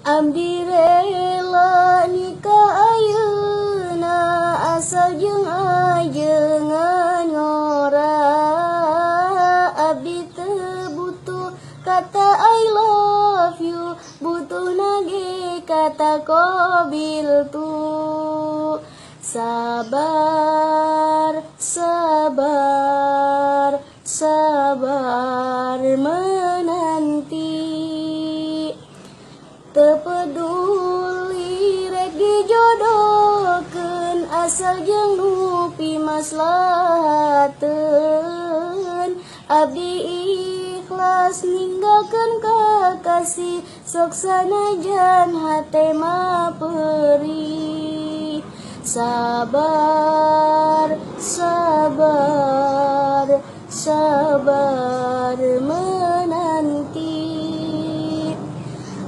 Abdi rela nikah ayeuna asal jeung ajengan ngora. Abdi teu butuh kata I love you, butuh nage kata kobil tu. Sabar, sabar, sabar menanti. Teu peduli rek dijodohkeun asal jeung nu pimaslahateun. Abdi ikhlas ninggalkeun kakasih sok sanajan hate mah perih. Sabar, sabar, sabar menanti.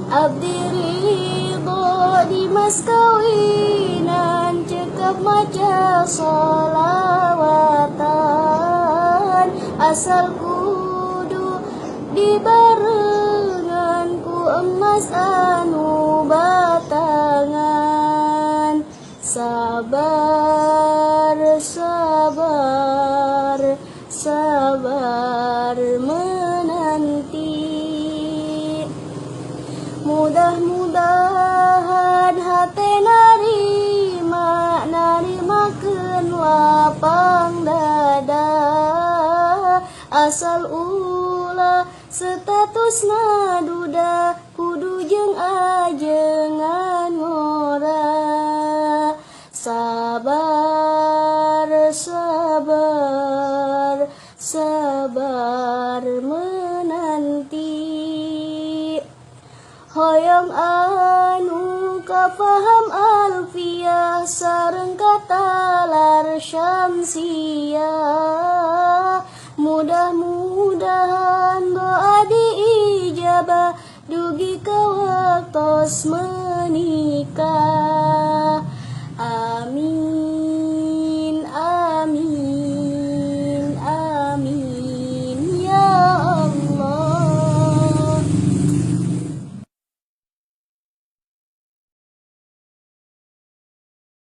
Abdi ridho di mas kawinan cekap maca sholawatan asal kudu dibarengan ku emas anu batangan. Sabar, sabar, sabar menanti. Mudah-mudahan hate narimakeun lapang dada. Asal ulah statusna duda kudu jeung ajengan ngora. Sabar, sabar, sabar menanti. Hoyong anu kapaham alfiah sareng katalar syamsiah. Mudah-mudahan doa diijabah dugi ka waktos menikah.